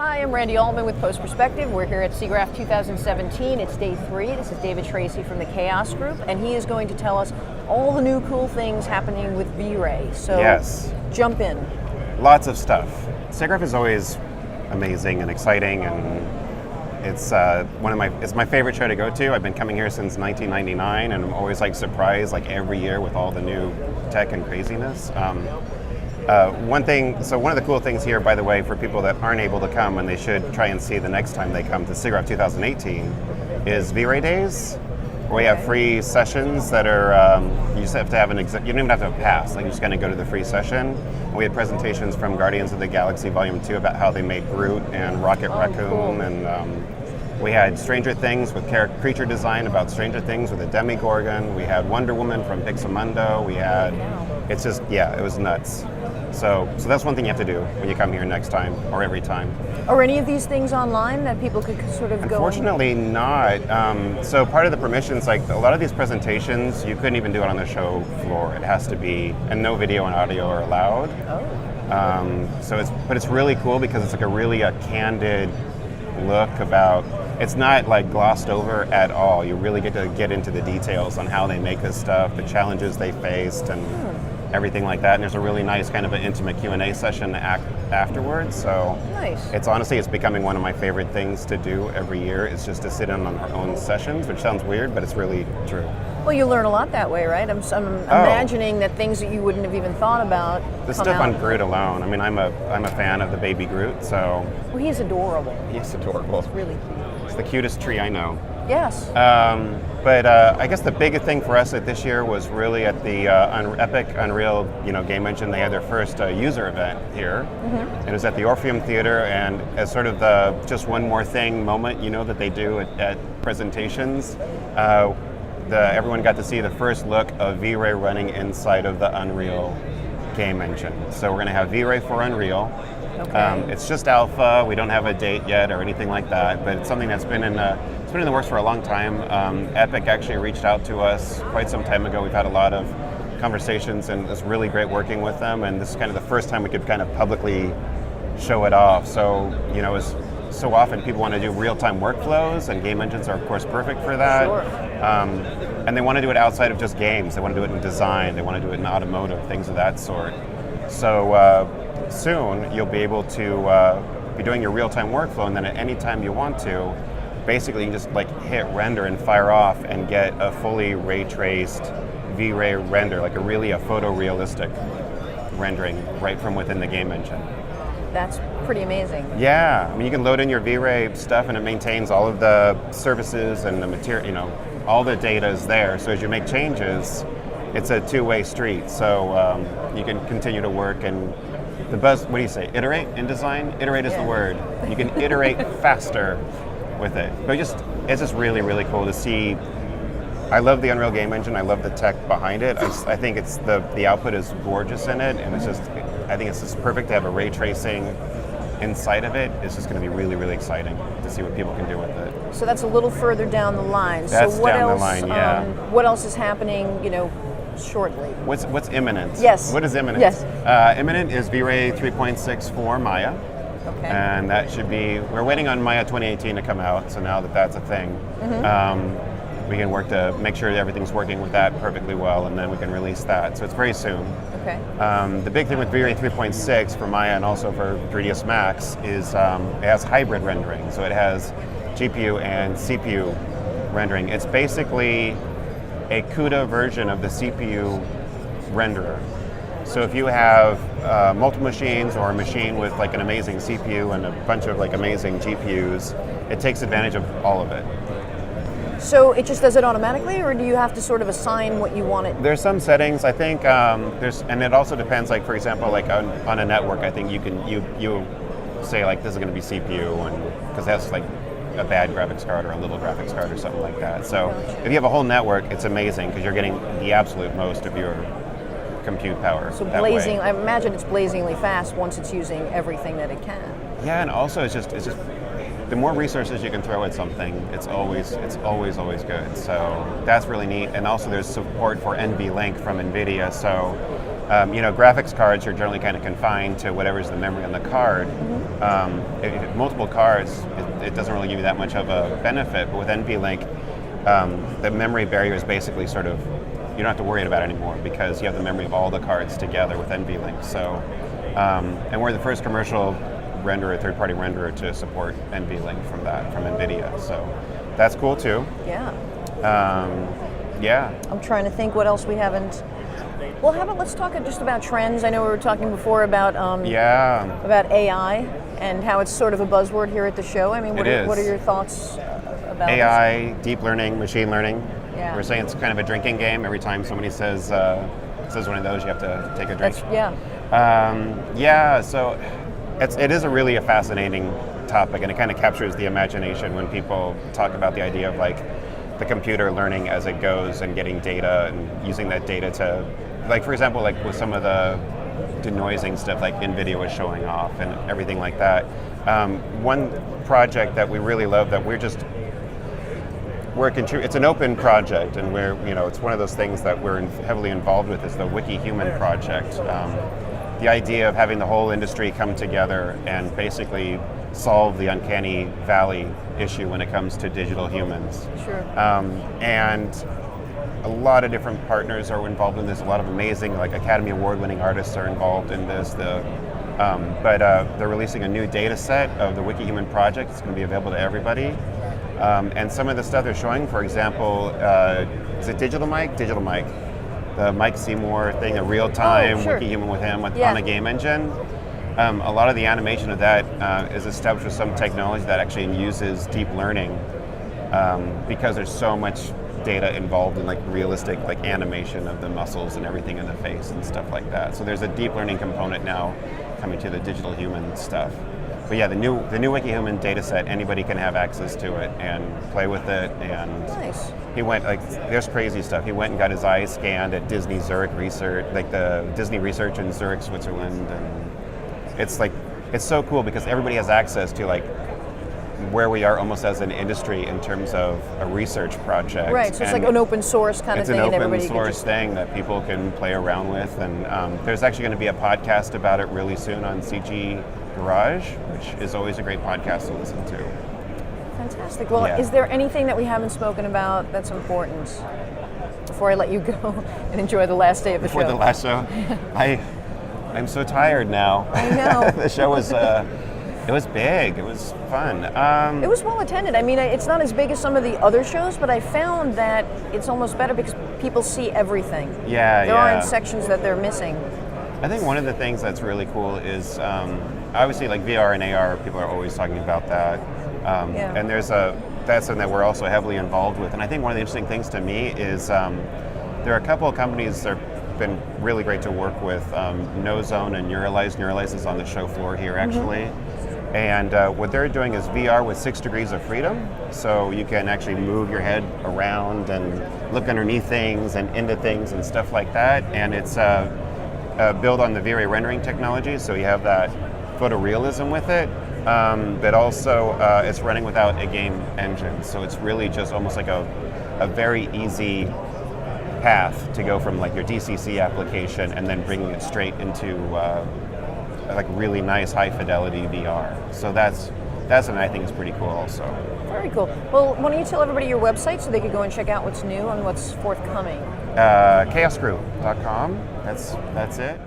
Hi, I'm Randy Altman with Post Perspective. We're here at Siggraph 2017. It's day 3. This is David Tracy from the Chaos Group, and he is going to tell us all the new cool things happening with V-Ray. So yes, jump in. Lots of stuff. Siggraph is always amazing and exciting, and it's it's my favorite show to go to. I've been coming here since 1999, and I'm always surprised every year with all the new tech and craziness. One of the cool things here, by the way, for people that aren't able to come and they should try and see the next time they come to Siggraph 2018, is V-Ray Days, where we have free sessions that are, you just have to have you don't even have to have a pass, you're just going to go to the free session. And we had presentations from Guardians of the Galaxy Volume 2 about how they made Groot and Rocket Raccoon, cool. And we had Stranger Things with creature design about Stranger Things with a Demigorgon. We had Wonder Woman from Pixamundo. We had, it was nuts. So that's one thing you have to do when you come here next time or every time. Are any of these things online that people could sort of go? Unfortunately not. So part of the permissions, a lot of these presentations, you couldn't even do it on the show floor. It has to be, and no video and audio are allowed. Oh. But it's really cool because it's a really candid look about, it's not glossed over at all. You really get to get into the details on how they make this stuff, the challenges they faced, and everything like that. And there's a really nice kind of an intimate Q&A session afterwards. So nice. It's becoming one of my favorite things to do every year, is just to sit in on our own sessions, which sounds weird, but it's really true. Well, you learn a lot that way, right? I'm imagining that things that you wouldn't have even thought about. The stuff on Groot alone. I mean, I'm a fan of the baby Groot, so. Well, he's adorable. He's adorable. It's really cute. It's the cutest tree I know. Yes. But I guess the biggest thing for us this year was really at the Epic Unreal Game Engine. They had their first user event here. Mm-hmm. It was at the Orpheum Theater, and as sort of the just one more thing moment, that they do at presentations, everyone got to see the first look of V-Ray running inside of the Unreal Game Engine. So we're going to have V-Ray for Unreal. Okay. It's just alpha. We don't have a date yet or anything like that, but it's something that's been in the works for a long time. Epic actually reached out to us quite some time ago. We've had a lot of conversations, and it's really great working with them. And this is kind of the first time we could kind of publicly show it off. So so often people want to do real-time workflows, and game engines are of course perfect for that. Sure. And they want to do it outside of just games. They want to do it in design. They want to do it in automotive, things of that sort. So soon you'll be able to be doing your real-time workflow, and then at any time you want to, basically you just hit render and fire off and get a fully ray-traced V-Ray render, a photorealistic rendering right from within the game engine. That's pretty amazing. Yeah, I mean, you can load in your V-Ray stuff, and it maintains all of the services and the material, all the data is there. So as you make changes, it's a two-way street. So you can continue to work, and what do you say, iterate in design? Iterate is the word. You can iterate faster with it. But it's just really, really cool to see. I love the Unreal Game Engine. I love the tech behind it. I think it's the output is gorgeous in it, and I think it's just perfect to have a ray tracing inside of it. It's just going to be really, really exciting to see what people can do with it. So that's a little further down the line. That's so what down else, the line, yeah. What else is happening, shortly? What's imminent? Yes. What is imminent? Yes. Imminent is V-Ray 3.6 for Maya. Okay. And that should be, we're waiting on Maya 2018 to come out, so now that's a thing. Mm-hmm. We can work to make sure that everything's working with that perfectly well, and then we can release that. So it's very soon. Okay. The big thing with V-Ray 3.6 for Maya and also for 3ds Max is it has hybrid rendering. So it has GPU and CPU rendering. It's basically a CUDA version of the CPU renderer. So if you have multiple machines or a machine with an amazing CPU and a bunch of amazing GPUs, it takes advantage of all of it. So it just does it automatically, or do you have to sort of assign what you want it? There's some settings. I think and it also depends. For example, on a network, I think you say this is going to be CPU, and because that's a bad graphics card or a little graphics card or something like that. So if you have a whole network, it's amazing because you're getting the absolute most of your compute power. So blazing, I imagine it's blazingly fast once it's using everything that it can. Yeah, and also it's just the more resources you can throw at something, it's always good. So that's really neat. And also there's support for NVLink from NVIDIA. So Graphics cards are generally kind of confined to whatever's the memory on the card. If multiple cards, it doesn't really give you that much of a benefit. But with NVLink, the memory barrier is basically sort of, you don't have to worry about it anymore because you have the memory of all the cards together with NVLink. So, and we're the first commercial renderer, third-party renderer to support NVLink from NVIDIA. So that's cool too. Yeah. Yeah. I'm trying to think what else we haven't. Well, how about let's talk just about trends. I know we were talking before about about AI and how it's sort of a buzzword here at the show. I mean, what are your thoughts about AI, deep learning, machine learning? Yeah. We're saying it's kind of a drinking game. Every time somebody says one of those, you have to take a drink. So it is a fascinating topic, and it kind of captures the imagination when people talk about the idea of like the computer learning as it goes and getting data and using that data to, like, for example, like with some of the denoising stuff like NVIDIA was showing off and everything like that. One project that we really love that it's an open project, and it's one of those things that we're heavily involved with is the WikiHuman project. The idea of having the whole industry come together and basically solve the uncanny valley issue when it comes to digital humans. Sure. And a lot of different partners are involved in this. A lot of amazing, like Academy Award-winning artists are involved in this. But they're releasing a new data set of the WikiHuman project. It's going to be available to everybody. And some of the stuff they're showing, for example, is it Digital Mike? Digital Mike. The Mike Seymour thing, a real-time WikiHuman with him on a game engine. A lot of the animation of that is established with some technology that actually uses deep learning because there's so much data involved in like realistic like animation of the muscles and everything in the face and stuff like that. So there's a deep learning component now coming to the digital human stuff. But yeah, the new WikiHuman data set, anybody can have access to it and play with it. And nice. He went, there's crazy stuff. He went and got his eyes scanned at Disney Zurich Research, like the Disney Research in Zurich, Switzerland. And it's so cool because everybody has access to like where we are almost as an industry in terms of a research project. Right, so it's like an open source kind of thing. It's an open source thing that people can play around with. And there's actually going to be a podcast about it really soon on CG Garage, which is always a great podcast to listen to. Fantastic. Well, is there anything that we haven't spoken about that's important before I let you go and enjoy the last day of the show? Before the last show? I'm so tired now. I know. The show was... it was big. It was fun. It was well attended. I mean, it's not as big as some of the other shows, but I found that it's almost better because people see everything. There aren't sections that they're missing. I think one of the things that's really cool is obviously like VR and AR. People are always talking about that, and that's something that we're also heavily involved with. And I think one of the interesting things to me is there are a couple of companies that have been really great to work with. NoZone and Neuralize. Neuralize is on the show floor here actually. And what they're doing is VR with 6 degrees of freedom. So you can actually move your head around and look underneath things and into things and stuff like that. And it's built on the V-Ray rendering technology. So you have that photorealism with it. But also it's running without a game engine. So it's really just almost like a very easy path to go from like your DCC application and then bringing it straight into like really nice high fidelity VR. So that's something I think is pretty cool also. Very cool. Well, why don't you tell everybody your website so they could go and check out what's new and what's forthcoming? chaosgroup.com. That's it.